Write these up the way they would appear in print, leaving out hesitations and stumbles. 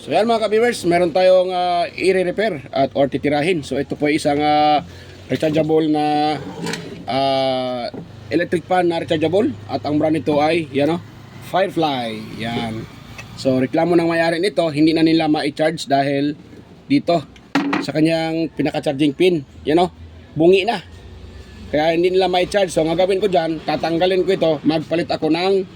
So yan mga ka-viewers, meron tayong i-repair at or titirahin. So ito po ay isang rechargeable na electric fan na rechargeable. At ang brand nito ay yan, Firefly. Yan. So reklamo ng may-ari nito, hindi na nila ma-charge dahil dito sa kanyang pinaka-charging pin, yan, bungi na. Kaya hindi nila ma-charge. So ang gagawin ko dyan, tatanggalin ko ito, magpalit ako ng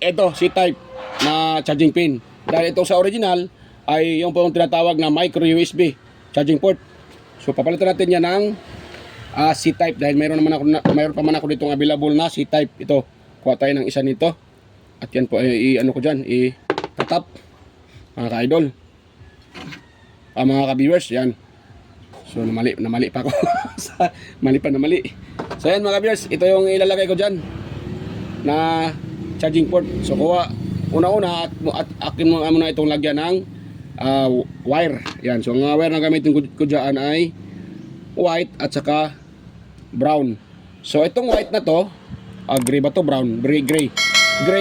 ito, C-type na charging pin. Dahil ito sa original ay yung pong tinatawag na micro USB charging port. So papalitan natin yan ng C-type dahil mayroon pa man ako ditong available na C-type. Ito, kuha tayo ng isa nito. At yan po ay ano ko dyan, i-tatap mga ka-idol. Mga ka-viewers, yan. So namali pa ako. Namali. So yan mga ka-viewers, ito yung ilalagay ko dyan na charging port. So kuha una-una at akin mo muna itong lagyan ng wire. Yan. So ang wire na gamitin ko dyan ay white at saka brown. So itong white na to, gray ba to? Brown, gray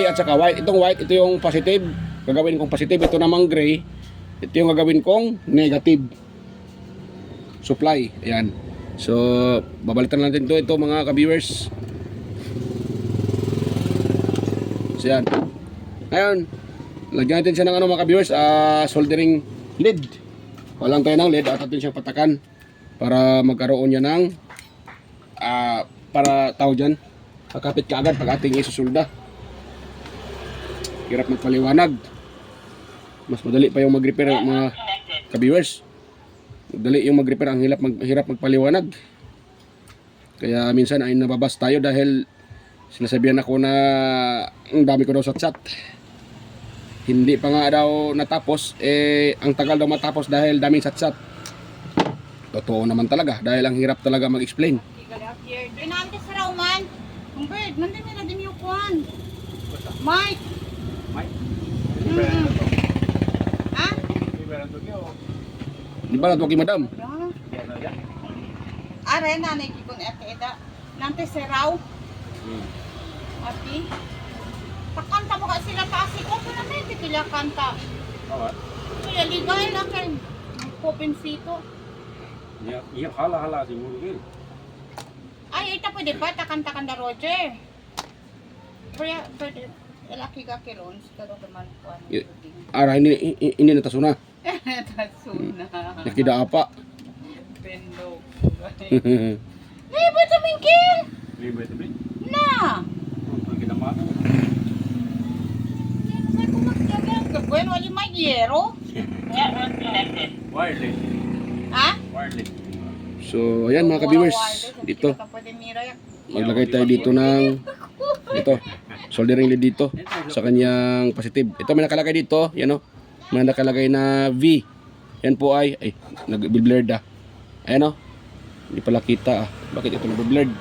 at saka white. Itong white, ito yung positive. Gagawin kong positive. Ito namang gray, ito yung gagawin kong negative supply. Ayan. So babalitan natin ito mga ka-viewers. So yan. Ngayon, lagyan natin siya ng mga ka-viewers, soldering lead. Walang tayo ng lead at natin siyang patakan para magkaroon niya ng para tao dyan, kakapit ka agad pag ating isusulda. Hirap magpaliwanag. Mas madali pa yung mag-repair mga ka-viewers. Madali yung mag-repair, ang hirap magpaliwanag. Kaya minsan ay nababas tayo dahil sinasabihan ako na ang dami ko daw sa chat. Hindi pa nga daw natapos, ang tagal daw matapos dahil daming chat. Totoo naman talaga dahil ang hirap talaga mag-explain. Nanti sa Rauman. Ang bird, nanti na din yung kuhan. Mike. Ha? Di ba natwag kay madam? Are, nanay kikon eda. Nanti sa Rau. Ati. Pakanta mo ka sila kasi ko pa naman pila kanta. Kaya ligay lang kay Popinsito. Iya hala siguro gil. Ay, ito pwede ba? Takanta da Roger. Pwede. Laki ka kilon. Pero naman po. Ara, hindi natasuna. Tasuna. Nakida apa. Pendo. Hey, ba't mingkil? Libre. Na! Hindi kita mata. Ay, kumakyagan ka. Bueno, wali may yero. Wireless. Ha? Wireless. So, ayan mga ka-viewers, dito maglagay tayo dito ng soldering lead dito sa kanyang positive. Ito may nakalagay dito, yan may nakalagay na V. Yan po ay nag-blurred ayan hindi pala kita bakit ito nag-blurred?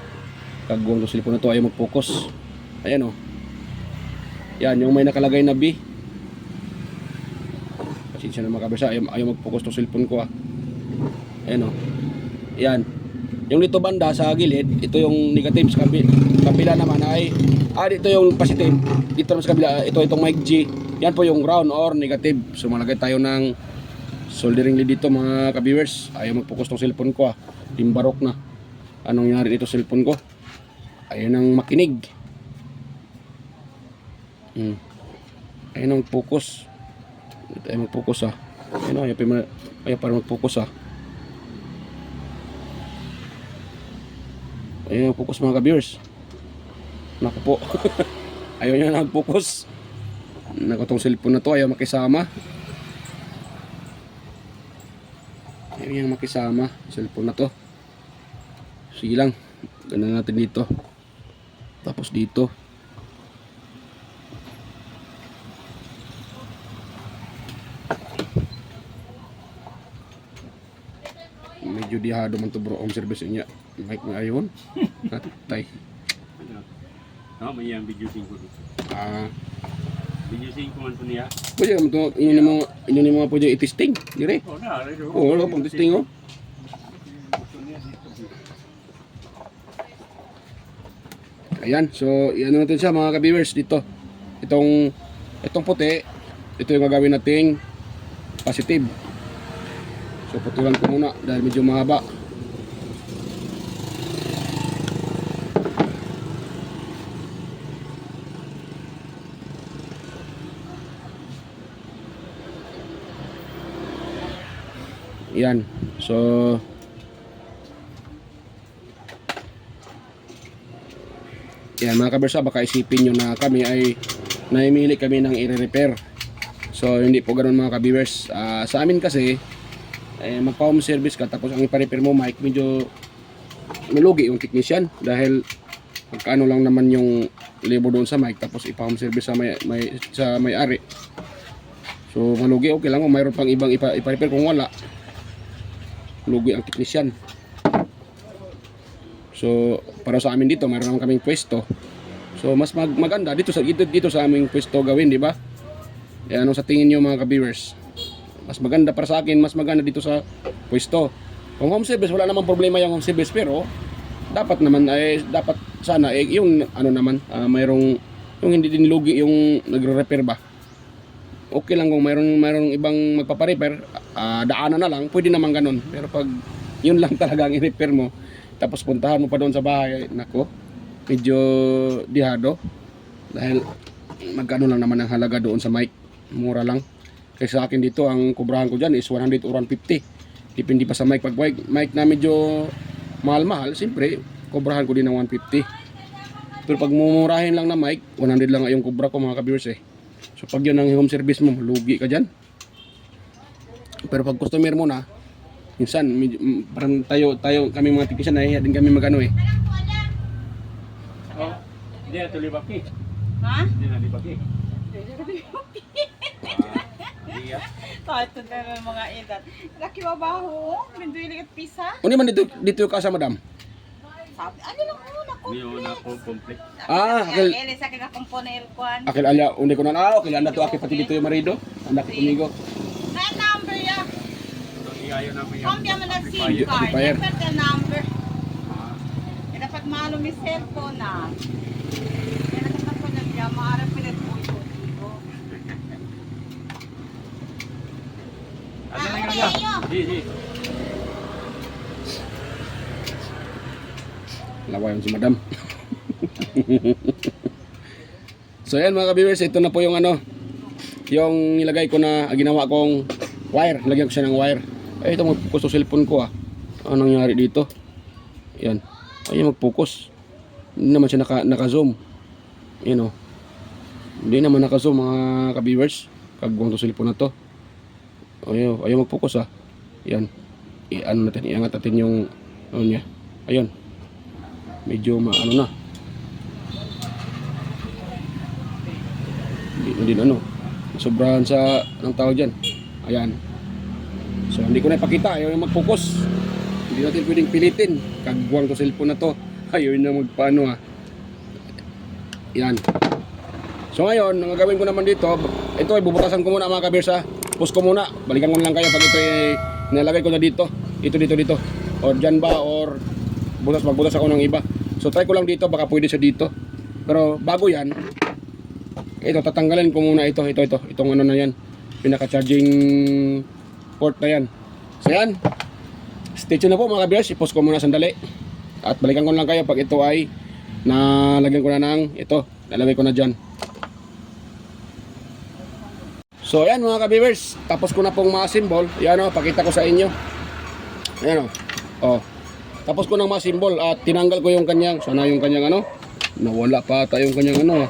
Kagawang to cellphone na to ayaw mag-focus. Ayan yan yung may nakalagay na B. Pasensya na mga kabisa, ayaw mag-focus to cellphone ko ayan yan. Yung dito banda sa gilid, ito yung negative. Sa kabila naman ay dito yung positive. Dito naman sa kabila, ito itong mic G. Yan po yung ground or negative. So malagay tayo ng soldering lead dito mga ka-viewers. Ayaw mag-focus tong cellphone ko Timbarok na. Anong nangyari dito cellphone ko? Ayaw nang makinig. Ayaw nang focus. Ayaw mag-focus ayaw para mag-focus Ayaw focus mga ka-viewers. Naku po. Ayaw niya nag-focus. Naku tong cellphone na to, ayaw makisama. Ayaw niya makisama. Cellphone na to. Sige lang. Ganun natin dito. Tapos dito. Medyo dihado man to bro. Home service niya. Mic na ayon. Natay. May yang video 5 dito. Video 5 man po niya. Pwede mo to, inyo mga pwede i-testing. Dire. Wala pang testing Ayan, so iano natin siya mga ka-viewers dito. Itong puti, ito yung gagawin nating positive. So putulan ko muna dahil medyo mahaba. Yan. So yan mga kabersa, baka isipin nyo na kami ay naimili kami ng i-repair. So hindi po ganoon mga ka-viewers. Sa amin kasi magpa-home service ka tapos ang ipa-repair mo mic, medyo malugi yung technician dahil magkano lang naman yung libo doon sa mic tapos ipa-home service sa may-ari. So malugi, okay lang kung mayroon pang ibang ipa-repair. Kung wala, lugi ang technician. So para sa amin dito, mayroon naman kaming pwesto. So mas maganda dito sa aming pwesto gawin, di ba? Ano sa tingin niyo mga ka-viewers? Mas maganda para sa akin, mas maganda dito sa pwesto. Kung home service, wala namang problema yung home service, pero dapat naman dapat sana yung ano naman, mayroong yung hindi din lugi yung nagre-repair ba. Okay lang kung mayroong ibang magpapa-repair, daanan na lang, pwede naman ganun. Pero pag yun lang talaga ang i-repair mo, tapos puntahan mo pa doon sa bahay, nako, medyo dihado. Dahil magkano lang naman ang halaga doon sa mic, mura lang. Kasi sa akin dito, ang kubrahan ko dyan is 100 or 150. Depende pa sa mic. Pag mic na medyo mahal-mahal, siyempre, kubrahan ko din ng 150. Pero pag mumurahin lang na mic, 100 lang yung kubra ko mga ka-viewers eh. So pag yun ang home service mo, lugi ka dyan. Pero pag customer mo na, minsan parang tayo kami mga technician, nahiya din kami magano eh. Oh, hindi na tuloy baki. Ha? Hindi na libaki. Iya. Kahit na ng mga edad. Laki mabaho. Minduili at pisa. Uni man dito ka sa madam. Sabi, ano lang muna ko. Hindi mo na complete. Akil Ele sa kinakomponel ko. akil alya undi ko na okay lang to akil pati dito yung marido. Anak ko. May number ya. Iayo na mo yan. Kambya mo na SIM Amplifier. card. Dapat ka number. Dapat mahalo may cellphone na. Kaya nagkakap ko na siya. Maharap pinag po ito. Ano na okay, nga? iyo. Di. Lawayan si madam. So yan mga ka-viewers, ito na po yung yung nilagay ko na ginawa kong wire. Nilagyan ko siya ng wire. Ay, ito mag-focus sa cellphone ko Ano nangyari dito? Yan. Ay, mag-focus. Hindi naman siya naka-zoom. Yan o. Hindi naman naka-zoom mga ka-viewers. Kagwang to cellphone na to. Ayaw mag-focus Yan. Iangat natin yung niya. Ayun. Medyo na. Hindi din sobrahan sa anong tawag dyan. Ayan. So hindi ko na ipakita, ayaw yung mag-focus. Hindi natin pwedeng pilitin. Kagwang to cellphone na to. Ayaw na magpaano Yan. So ngayon, ang gagawin ko naman dito, ito ay bubutasan ko muna mga kabirsa. Pause ko muna. Balikan ko na lang kayo pag ito ay nilagay ko na dito. Dito. Or dyan ba, or magbutas ako ng iba. So try ko lang dito, baka pwede siya dito. Pero bago yan, ito tatanggalin ko muna itong ano na yan, pinaka-charging port na yan. So yan, stay tuned na po mga kabiyers, i-pause ko muna sandali. At balikan ko lang kayo pag ito ay nalagyan ko na ng nalagay ko na dyan. So yan mga kabiyers, tapos ko na pong ma-assemble. Yan pakita ko sa inyo. Ayan tapos ko nang ma-symbol at tinanggal ko yung kanyang, sana yung kanyang nawala pa ata yung kanyang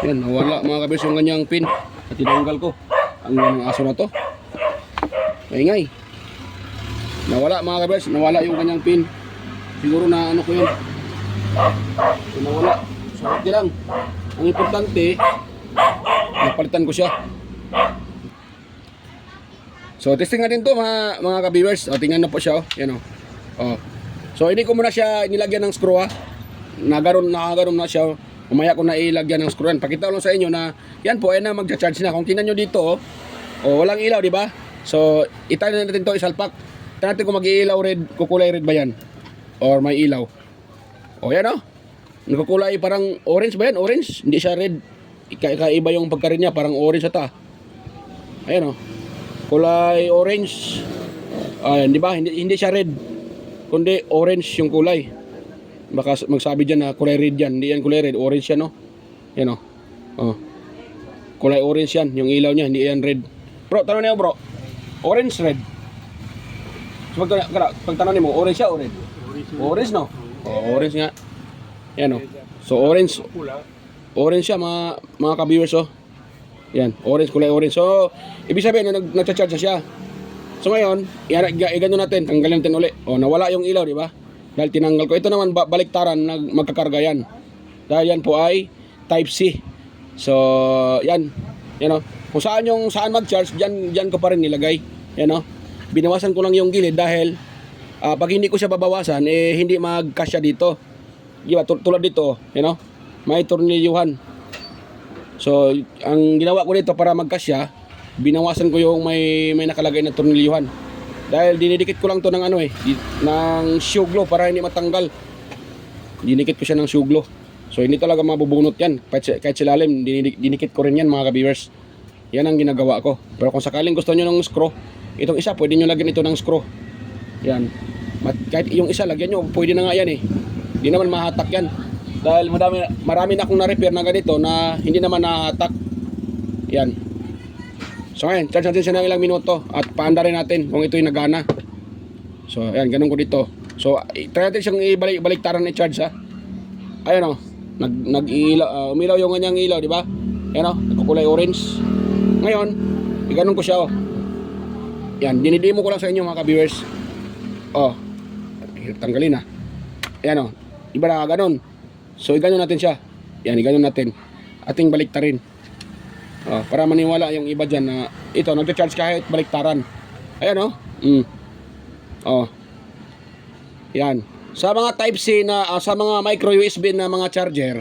yan, nawala mga kabers yung kanyang pin at tinanggal ko. Ang aso na to, maingay, nawala mga kabers, nawala yung kanyang pin. Siguro na ko yun, nawala. So okay lang, ang importante napalitan ko siya. So testing natin to mga ka-viewers. Tingnan na po siya yan So hindi ko muna siya nilagyan ng screw Nagaron na siya. Umaya ko na ilagyan ng screw. Pakita ko lang sa inyo na yan po ay na magcha-charge na. Kung tingnan niyo dito walang ilaw, di ba? So itry natin to, isalpak. Tingnan natin kung mag-iilaw red, kukulay red ba yan or may ilaw. Yan nagkukulay parang orange ba yan? Orange, hindi siya red. Kakaiba yung pagka-red niya, parang orange ata. Ayan oh. Kulay orange. Ayan, di ba? Hindi siya red. Kundi orange yung kulay. Baka magsabi dyan na kulay red yan. Hindi yan kulay red. Orange yan, no? Yan, oh. Oh. Kulay orange yan. Yung ilaw niya, hindi yan red. Bro, tanong niyo, bro. Orange, red. So, pag tanong niyo mo, orange siya o red? Orange, no? Oh, orange nga. Yan, oh. So, orange. Orange siya, mga ka-viewers, oh. Yan, orange, kulay orange. So, ibig sabihin, nagcha-charge na siya. So, ngayon, i-gano natin. Tanggalin natin uli. Oh, nawala yung ilaw, di ba? Dahil tinanggal ko. Ito naman, baliktaran, magkakarga yan. Dahil yan po ay Type-C. So, yan. Yan, oh. Kung saan mag-charge, dyan ko pa rin nilagay. Yan, oh. Binawasan ko lang yung gilid dahil pag hindi ko siya babawasan, hindi magkasya dito. Di ba? Tulad dito, you know, may tornilyuhan. So, ang ginawa ko dito para magkasya, binawasan ko yung may nakalagay na tornilyuhan. Dahil dinidikit ko lang to ng ng shoe glue para hindi matanggal. Dinikit ko siya ng shoe glue. So, hindi talaga mabubunot yan. Kahit silalim, dinikit ko rin yan, mga ka-viewers. Yan ang ginagawa ko. Pero kung sakaling gusto nyo ng screw, itong isa, pwede nyo lagyan ito ng screw. Yan. Kahit yung isa, lagyan nyo, pwede na nga yan eh. Hindi naman mahatak yan. Dahil marami na akong na-repair na ganito na hindi naman nahatak. Yan. So ngayon, charge natin siya ng ilang minuto at paanda rin natin kung ito'y nagana. So ayan, ganun ko dito. So try natin siyang baliktaran i-charge ha. Ayan o, umilaw yung kanyang ilaw, di ba? Ayan o, nagkukulay orange. Ngayon, ganun ko siya o. Yan, dinidemo ko lang sa inyo mga ka-viewers. Oh, tanggalin ha. Ayan o, iba na ganun. So, iganon natin siya. Yan, iganon natin. Ating baliktarin. Oh, para maniwala yung iba dyan na ito, nag-charge kahit baliktaran. Ayan, oh. Oh. Yan. Sa mga Type-C na, sa mga micro USB na mga charger,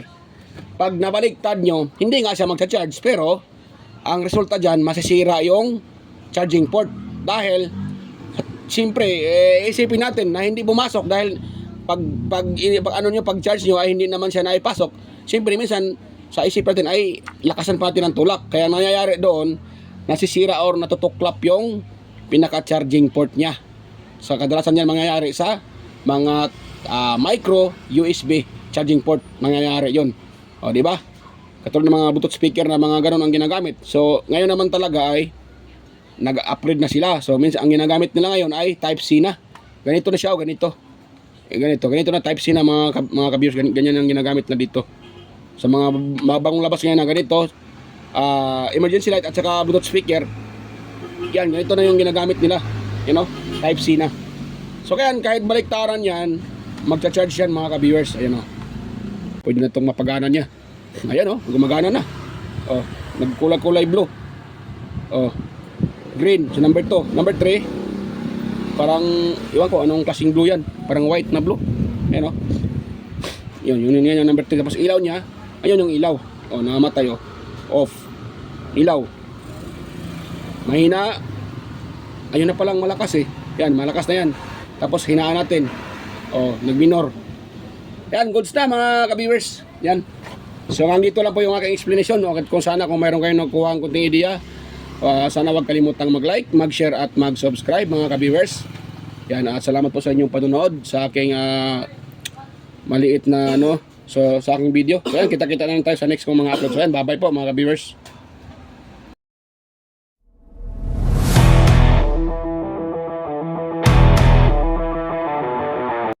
pag nabaliktad nyo, hindi nga siya mag-charge. Pero, ang resulta dyan, masisira yung charging port. Dahil, siyempre, isipin natin na hindi bumasok dahil pag charge nyo ay hindi naman siya naipasok. Siyempre minsan sa isip natin ay lakasan pa natin ng tulak. Kaya nangyayari doon, nasisira or natutuklap yung pinaka-charging port niya. So kadalasan yan mangyayari sa mga micro USB charging port. Nangyayari yon. O, di ba? Katulad ng mga Bluetooth speaker na mga ganun ang ginagamit. So ngayon naman talaga ay nag-upgrade na sila. So minsan ang ginagamit nila ngayon ay Type-C na. Ganito na siya o ganito. Ganito na Type-C na mga ka-viewers, ganyan ang ginagamit na dito. Sa mga bagong labas ngayon na ganito, emergency light at saka Bluetooth speaker, yan, ganito na yung ginagamit nila. You know, Type-C na. So kaya kahit baliktaran yan, magcha-charge yan mga ka-viewers. Ayan o. Pwede na itong mapagana niya. Ayan o, gumagana na. O, nagkulay-kulay blue. O, green. So number 2. Number 3, parang, iwan ko, anong klaseng blue yan. Parang white na blue. Ayan o. Yun yung number 3. Tapos ilaw niya, ayun yung ilaw. O, namamatay o. Off. Ilaw. Mahina. Ayun na palang malakas eh. Yan, malakas na yan. Tapos hinaan natin. O, nag-minor. Yan, goods na mga ka-viewers. Yan. So, hanggang dito lang po yung aking explanation. O, kung sana kung mayroon kayong nakuha ang kunting idea, sana wag kalimutang mag-like, mag-share at mag-subscribe mga ka-viewers. Yan, at salamat po sa inyong panonood sa aking maliit na sa aking video. So yan, kita-kita na lang tayo sa next kong mga uploads. So yan, bye-bye po mga ka-viewers.